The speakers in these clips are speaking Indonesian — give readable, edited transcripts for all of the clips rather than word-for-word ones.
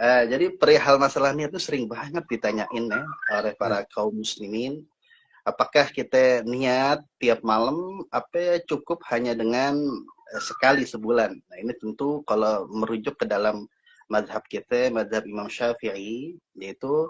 Jadi perihal masalah niat itu sering banget ditanyain ya oleh Ya. para kaum muslimin. Apakah kita niat tiap malam apa cukup hanya dengan sekali sebulan? Nah, ini tentu kalau merujuk ke dalam madhab kita, madhab Imam Syafi'i, yaitu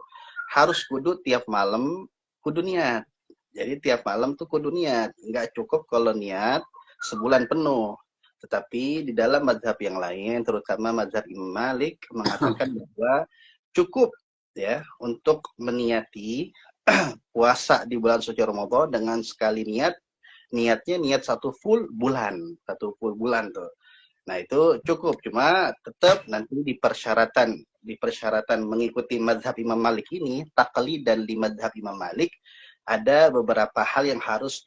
harus kudu tiap malam kudu niat. Jadi tiap malam tuh kudu niat. Nggak cukup kalau niat sebulan penuh. Tetapi di dalam madhab yang lain, terutama madhab Imam Malik, mengatakan bahwa cukup ya untuk meniati puasa di bulan suci Ramadan dengan sekali niatnya niat satu full bulan tuh. Nah itu cukup, cuma tetap nanti di persyaratan mengikuti madhab Imam Malik ini, taklid dan di madhab Imam Malik ada beberapa hal yang harus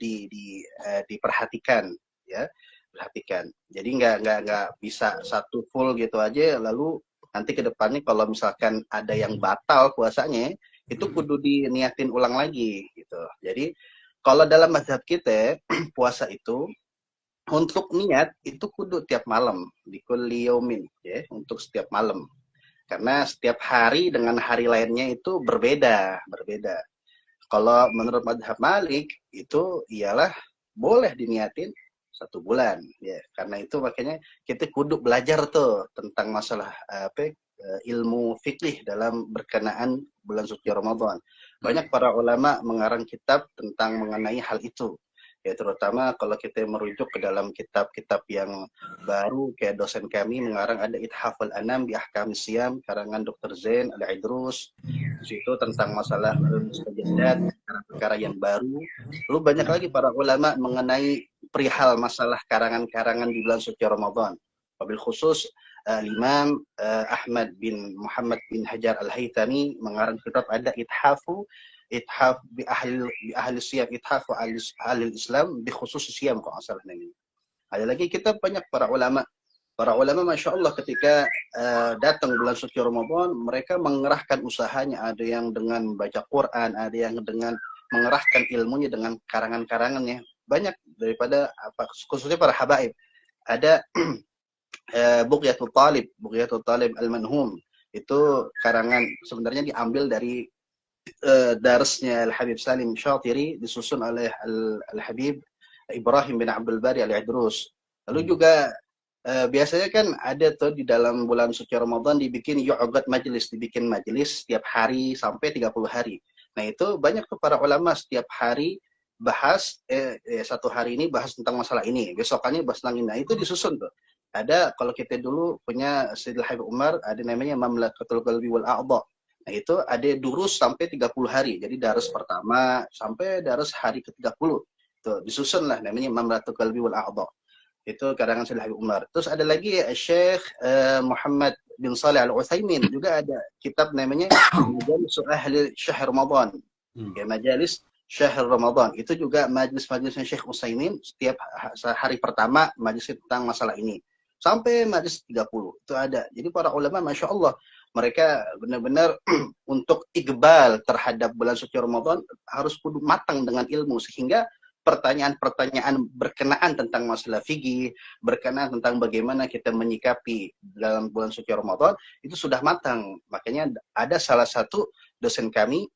diperhatikan, ya, perhatikan. Jadi nggak bisa satu full gitu aja, lalu nanti ke depannya kalau misalkan ada yang batal puasanya, itu kudu diniatin ulang lagi gitu. Jadi kalau dalam mazhab kita puasa itu untuk niat itu kudu tiap malam di kulli yaumin ya, untuk setiap malam. Karena setiap hari dengan hari lainnya itu berbeda. Kalau menurut madhab Malik itu ialah boleh diniatin satu bulan ya. Karena itu makanya kita kudu belajar tuh tentang masalah ilmu fikih dalam berkenaan bulan suci Ramadan. Banyak para ulama mengarang kitab tentang mengenai hal itu. Ya terutama kalau kita merujuk ke dalam kitab-kitab yang baru, kayak dosen kami mengarang ada Ithaful Anam bi Ahkamis Siyam karangan Dr. Zain Al-Idrus. Di situ tentang masalah mustajadat, perkara yang baru. Lalu banyak lagi para ulama mengenai perihal masalah karangan-karangan di bulan suci Ramadan. Wabil khusus Imam Ahmad bin Muhammad bin Hajar Al-Haytami mengarang kitab ada Ithaf bi ahli siyam, ithaf wa ahli Islam bi khusus siyam kalau salah ini. Ada lagi kita banyak para ulama Masya Allah ketika datang bulan suci Ramadan, mereka mengerahkan usahanya, ada yang dengan baca Quran, ada yang dengan mengerahkan ilmunya dengan karangan-karangannya. Banyak daripada khususnya para habaib. Ada Bughyatul Talib Al-Manhum. Itu karangan sebenarnya diambil dari darsnya Al-Habib Salim Syatiri, disusun oleh Al-Habib Ibrahim bin Abdul Bari Al-Idrus. Lalu juga biasanya kan ada tuh di dalam bulan suci Ramadan dibikin dibikin majelis setiap hari sampai 30 hari. Nah itu banyak tuh para ulama setiap hari bahas, satu hari ini bahas tentang masalah ini, besokannya bahas tentang ini. Nah itu disusun tuh. Ada kalau kita dulu punya Sayyidil Habib Umar, ada namanya Mamlakatul Qalbi wal A'dha. Nah itu ada durus sampai 30 hari. Jadi darus pertama sampai darus hari ke-30. Tuh disusun lah namanya Mamlakatul Qalbi wal A'dha. Itu karangan Sayyidil Habib Umar. Terus ada lagi Syekh Muhammad bin Saleh Al-Utsaimin, juga ada kitab namanya Majalis Ahli Syahr Ramadan. Ya, Majalis Syahr Ramadan. Itu juga majelis-majelisnya Syekh Utsaimin setiap hari pertama majelis tentang masalah ini. Sampai majelis 30 itu ada. Jadi para ulama Masya Allah mereka benar-benar untuk iqbal terhadap bulan suci Ramadan harus kudu matang dengan ilmu, sehingga pertanyaan-pertanyaan berkenaan tentang masalah fikih, berkenaan tentang bagaimana kita menyikapi dalam bulan suci Ramadan itu sudah matang. Makanya ada salah satu dosen kami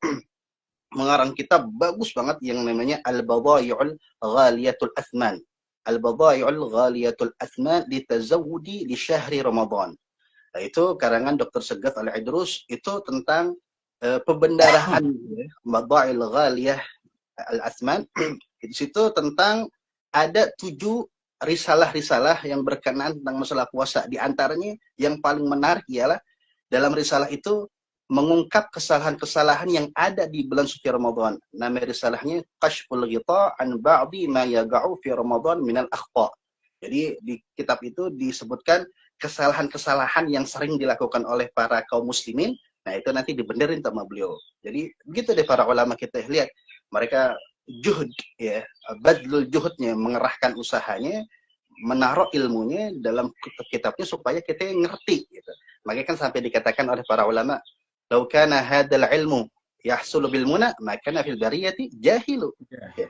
mengarang kitab bagus banget yang namanya Al-Badai'ul Ghaliyatul Athman. Al-Badai'ul Ghaliyatul Athman litazawudi li syahri Ramadan. Nah, itu karangan Dr. Segaf Al-Idrus, itu tentang pembendaraan Badai'ul Ghaliyah Al-Athman. Di situ tentang ada 7 risalah-risalah yang berkenaan tentang masalah puasa. Di antaranya yang paling menarik ialah dalam risalah itu mengungkap kesalahan-kesalahan yang ada di bulan suci Ramadan. Nama risalahnya Kashful Ghita an Ba'di ma yaga'u fi Ramadan minal akhta. Jadi di kitab itu disebutkan kesalahan-kesalahan yang sering dilakukan oleh para kaum muslimin. Nah, itu nanti dibenerin sama beliau. Jadi begitu deh para ulama kita lihat, mereka juhud ya, badlul juhudnya, mengerahkan usahanya, menaruh ilmunya dalam kitabnya supaya kita ngerti gitu. Makanya kan sampai dikatakan oleh para ulama, "Lau kana hadzal ilmu yahsulu bil muna, maka fil bariyati jahilu." Ya,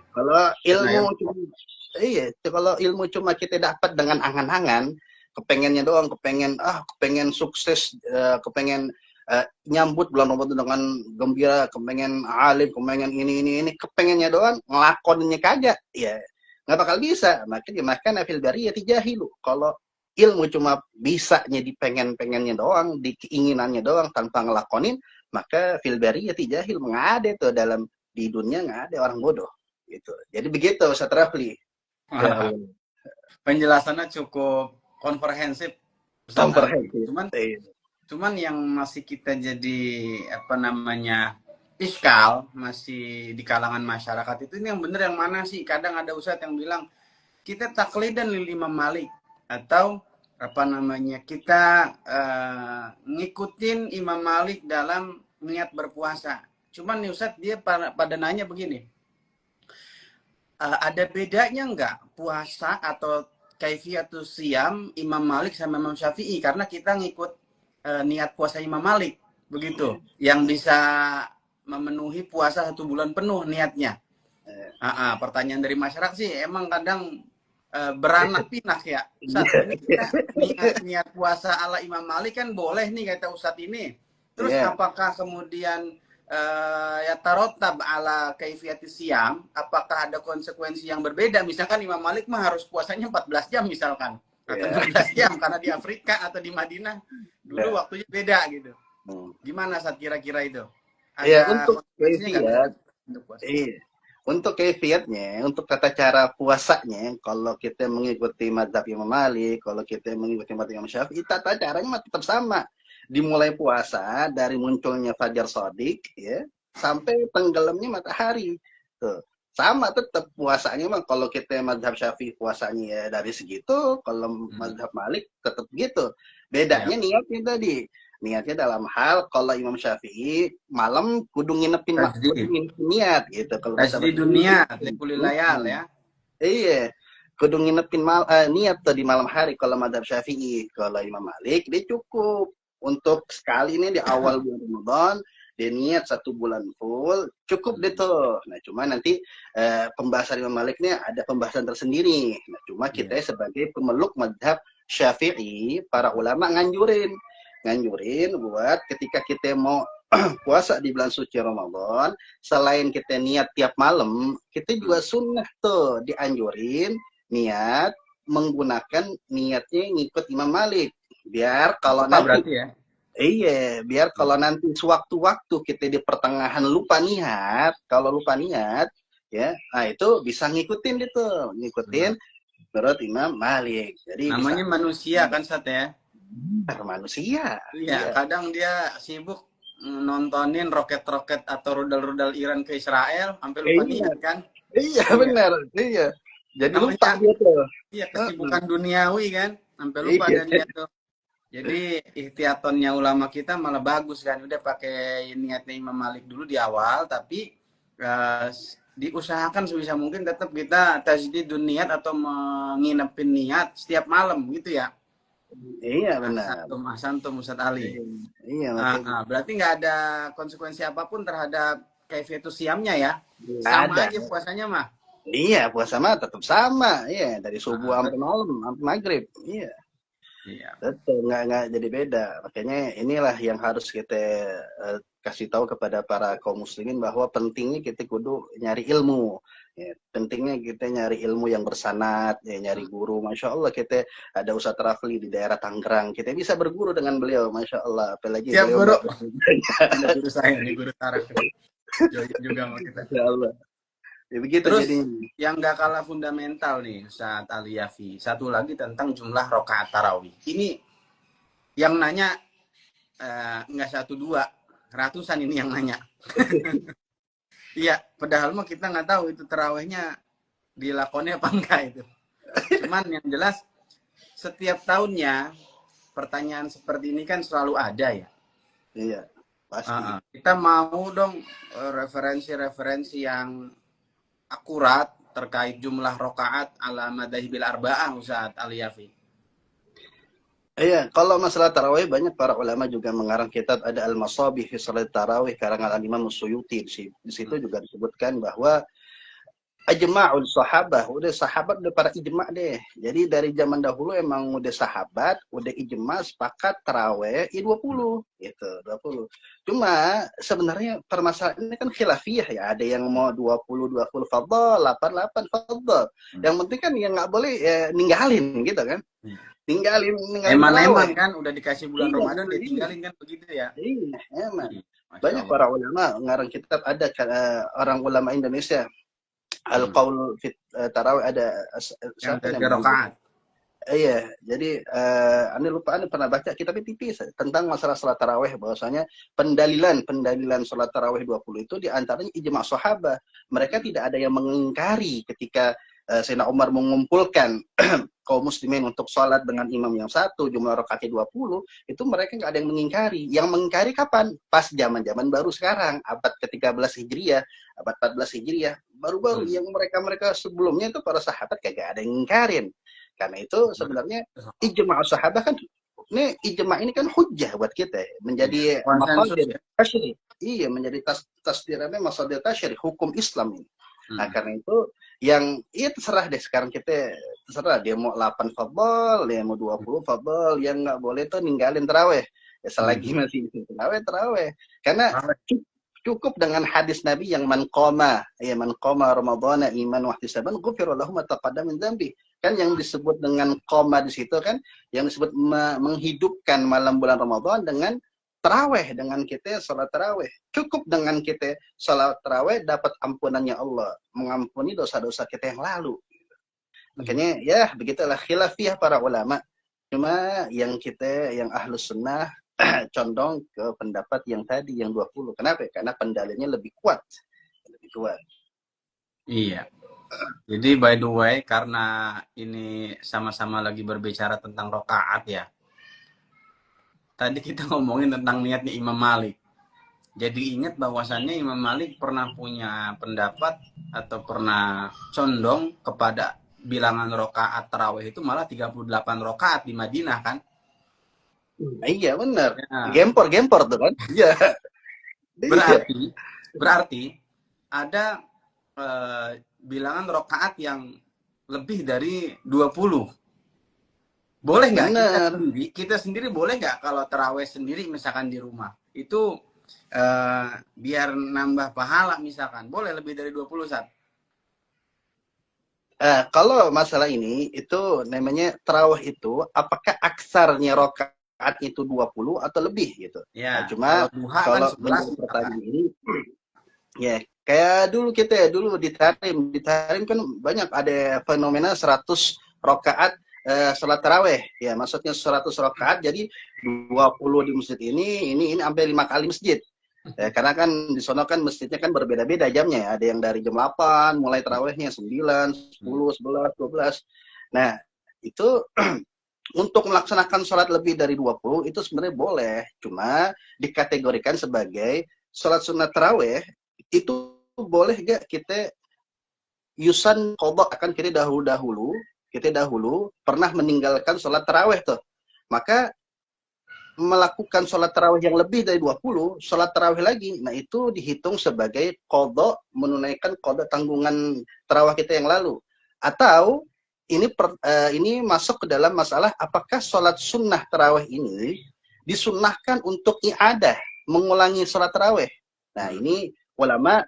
kalau ilmu cuma kita dapat dengan angan-angan, kepengen sukses, kepengen nyambut bulan Ramadan dengan gembira, kepengen alim, kepengen ini, kepengennya doang, ngelakoninnya kagak, ya nggak bakal bisa. Makanya fil bariyati jahilu. Kalau ilmu cuma bisanya di pengen-pengennya doang, di keinginannya doang tanpa ngelakonin, maka fil bariyati jahil. Nggak ada tuh dalam di dunia, nggak ada orang bodoh gitu. Jadi begitu Ustaz Rafli. Ya, penjelasannya cukup komprehensif, Ustaz Ali. Cuman yang masih kita jadi apa namanya iskal masih di kalangan masyarakat itu, ini yang bener yang mana sih? Kadang ada ustadz yang bilang kita taklidan lil Imam Malik, atau apa namanya kita ngikutin Imam Malik dalam niat berpuasa. Cuman nih ustadz dia pada nanya begini, ada bedanya nggak puasa atau kaifiatus siam Imam Malik sama Imam Syafi'i? Karena kita ngikut niat puasa Imam Malik begitu, yang bisa memenuhi puasa 1 bulan penuh niatnya. Pertanyaan dari masyarakat sih emang kadang beranak pinak ya. Ustadz, ini kita niat puasa ala Imam Malik kan boleh nih kata Ustadz ini. Terus apakah kemudian ya tarotab ala kaifiatis siam, apakah ada konsekuensi yang berbeda? Misalkan Imam Malik mah harus puasanya 14 jam misalkan, atau 12 jam karena di Afrika atau di Madinah dulu waktunya beda gitu. Gimana saat kira-kira itu? Iya, untuk kaifiatnya, untuk tata cara puasanya, kalau kita mengikuti mazhab Imam Malik, kalau kita mengikuti mazhab Imam Syafi'i, tata caranya tetap sama. Dimulai puasa dari munculnya fajar shadiq, ya, sampai tenggelamnya matahari. Tuh. Sama tetap puasanya, mah kalau kita mazhab Syafi'i puasanya ya dari segitu, kalau mazhab Malik tetap gitu. Bedanya niatnya tadi. Niatnya dalam hal kalau Imam Syafi'i malam kudu nginepin niat gitu. Kalau di dunia layal ya. Iya, kudu nginepin niat tuh di malam hari kalau mazhab Syafi'i. Kalau Imam Malik dia cukup untuk sekali ini di awal bulan Ramadan dia niat 1 bulan full, cukup deh tuh. Nah, cuma nanti pembahasan Imam Malik ini ada pembahasan tersendiri. Nah, cuma kita sebagai pemeluk mazhab Syafi'i, para ulama nganjurin buat ketika kita mau puasa di bulan suci Ramadan, selain kita niat tiap malam, kita juga sunnah tuh dianjurin niat menggunakan niatnya ngikut Imam Malik. Biar kalau nanti biar kalau nanti sewaktu-waktu kita di pertengahan lupa niat, kalau lupa niat ya, nah itu bisa ngikutin menurut Imam Malik. Jadi namanya manusia kan Sat ya. Manusia. Iya, kadang dia sibuk nontonin roket-roket atau rudal-rudal Iran ke Israel sampai lupa niat kan? Iya, benar. Iya. Jadi lupa dia tuh. Iya, kesibukan duniawi kan, sampai lupa ada niat tuh. Jadi ihtiyatonnya ulama kita malah bagus kan, udah pakai niatnya Imam Malik dulu di awal, tapi diusahakan sebisa mungkin tetap kita tajdidun niat atau menginepin niat setiap malam gitu ya. Iya benar. Asantum Ustadz Ali. Iya. Berarti nggak ada konsekuensi apapun terhadap kaifiatus siamnya ya? Sama aja puasanya mah. Iya, puasa mah tetap sama. Iya, dari subuh sampai malam, sampai maghrib. Iya. Betul, nggak jadi beda. Makanya inilah yang harus kita kasih tahu kepada para kaum muslimin bahwa pentingnya kita kudu nyari ilmu. Ya, pentingnya kita nyari ilmu yang bersanad, ya, nyari guru. Masya Allah kita ada Ustadz Rafli di daerah Tangerang. Kita bisa berguru dengan beliau, Masya Allah. Apalagi siap guru. Ada guru saya nih, guru taraf. Juga sama kita. Masya Allah. Ya, begitu. Terus jadi yang gak kalah fundamental nih Ustadz Ali Yafi, satu lagi tentang jumlah rakaat tarawih. Ini yang nanya nggak 1, 2, ratusan ini yang nanya. Iya, padahal mah kita nggak tahu itu tarawihnya dilakonnya apa enggak itu. Cuman yang jelas setiap tahunnya pertanyaan seperti ini kan selalu ada ya. Iya, pasti. Kita mau dong referensi-referensi yang akurat terkait jumlah rakaat ala madhahibil arba'ah Ustadz Ali Yafi. Iya, kalau masalah tarawih banyak para ulama juga mengarang kitab, ada Al-Masabih fi Shalat Tarawih karangan Imam Suyuti. Di situ juga disebutkan bahwa ijma'ul sahabah, udah sahabat udah para ijma' deh. Jadi dari zaman dahulu emang udah sahabat, udah ijma' sepakat taraweh 20 gitu, 20. Cuma sebenarnya permasalahan ini kan khilafiyah ya, ada yang mau 20 fadhal, 8 fadhal. Yang penting kan yang nggak boleh ninggalin gitu kan. Ninggalin Eman-eman kan udah dikasih bulan Iya, Ramadan dia iya. tinggalin kan begitu ya. Iya, emang. Masya Banyak Allah. para ulama ngarang kitab, ada orang ulama Indonesia Al-Qaul fit Tarawih, ada Yang siapa 3 namanya? rakaat. Iya, jadi Anda lupa, Anda pernah baca kitab tipis tentang masalah salat tarawih, bahwasanya pendalilan salat tarawih 20 itu diantaranya ijma' sahabat. Mereka tidak ada yang mengingkari ketika Sayyidina Umar mengumpulkan kaum muslimin untuk sholat dengan imam yang satu, jumlah rakaatnya 20, itu mereka nggak ada yang mengingkari. Yang mengingkari kapan? Pas zaman-zaman baru sekarang, abad ke-13 Hijriah, abad 14 Hijriah, baru-baru yang mereka-mereka sebelumnya itu para sahabat kagak ada yang ngingkarin. Karena itu sebenarnya ijma' sahabat kan, ini ijma' ini kan hujjah buat kita, menjadi masadir tasyri'. Iya, menjadi tasdirannya masadir tasyri', hukum Islam ini. Nah, karena itu yang terserah deh, sekarang kita terserah dia mau 8 fadhal, dia mau 20 fadhal, yang nggak boleh tuh ninggalin tarawih. Ya, selagi masih tarawih. Karena cukup dengan hadis Nabi yang man qama ramadhana iman wa ihtisaban ghufira lahu ma taqaddama min dzambi. Kan yang disebut dengan qama di situ kan yang disebut menghidupkan malam bulan Ramadan dengan tarawih, dengan kita salat tarawih. Cukup dengan kita salat tarawih dapat ampunannya Allah, mengampuni dosa-dosa kita yang lalu. Makanya ya begitulah khilafiyah para ulama. Cuma yang kita yang ahlus sunnah condong ke pendapat yang tadi, yang 20. Kenapa? Karena pendalilannya lebih kuat. Lebih kuat. Iya. Jadi by the way, karena ini sama-sama lagi berbicara tentang rokaat ya. Tadi kita ngomongin tentang niatnya Imam Malik. Jadi ingat bahwasannya Imam Malik pernah punya pendapat atau pernah condong kepada bilangan rokaat tarawih itu malah 38 rokaat di Madinah kan? Iya benar. Ya. Gempor tuh kan. Iya. Berarti ada bilangan rokaat yang lebih dari 20. Boleh nggak kita sendiri boleh nggak kalau tarawih sendiri misalkan di rumah itu biar nambah pahala misalkan boleh lebih dari 20 saat? Kalau masalah ini itu namanya tarawih itu apakah aksarnya rokaat itu 20 atau lebih gitu. Ya, cuma kalau kan pertanyaan ini ya kayak dulu kita di Tarim kan banyak ada fenomena 100 rokaat salat tarawih. Ya, maksudnya 100 rakaat jadi 20 di masjid ini sampai 5 kali masjid. Ya, karena kan di sono kan masjidnya kan berbeda-beda jamnya ya. Ada yang dari jam 8 mulai tarawihnya 9, 10, 11, 12. Nah, itu untuk melaksanakan sholat lebih dari 20 itu sebenarnya boleh. Cuma dikategorikan sebagai sholat sunat tarawih itu boleh gak kita yusan qadha, akan kita dahulu pernah meninggalkan sholat tarawih tuh. Maka melakukan sholat tarawih yang lebih dari 20, sholat tarawih lagi, nah itu dihitung sebagai qadha, menunaikan qadha tanggungan tarawih kita yang lalu. Atau ini masuk ke dalam masalah apakah sholat sunnah tarawih ini disunnahkan untuk i'adah, mengulangi sholat tarawih. Nah ini ulama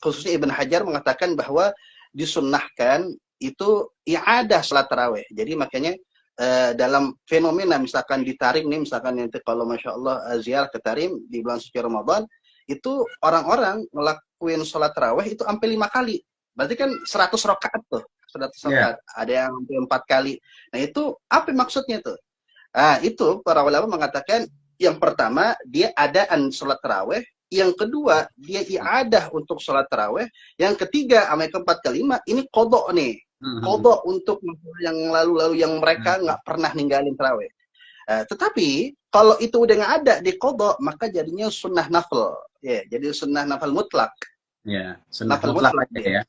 khususnya Ibn Hajar mengatakan bahwa disunnahkan itu i'adah sholat tarawih. Jadi makanya dalam fenomena misalkan di Tarim nih, misalkan nanti kalau Masya Allah ziarah ke Tarim di bulan suci Ramadan, itu orang-orang ngelakuin sholat tarawih itu sampai 5 kali. Berarti kan 100 rakaat tuh. 100 rakaat. Ada yang sampai 4 kali. Nah itu apa maksudnya tuh? Nah itu para ulama mengatakan yang pertama dia adaan sholat tarawih, yang kedua dia i'adah untuk sholat tarawih, yang ketiga sama yang keempat kelima ini qadha nih. Qadha untuk yang lalu-lalu yang mereka nggak pernah ninggalin tarawih. Tetapi kalau itu udah nggak ada di qadha, maka jadinya sunnah nafil. Ya, jadi sunnah nafil mutlak. Ya, sunnah mutlak ya.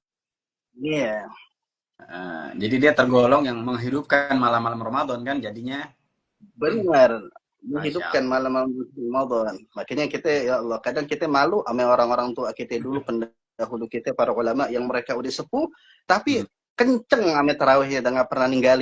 Iya. Jadi dia tergolong yang menghidupkan malam-malam Ramadan kan jadinya. Benar. Menghidupkan malam-malam Ramadan. Makanya kita ya Allah, kadang kita malu sama orang-orang tua kita dulu dahulu kita para ulama yang mereka udah sepuh tapi kenceng ame tarawihnya dan nggak pernah ninggalin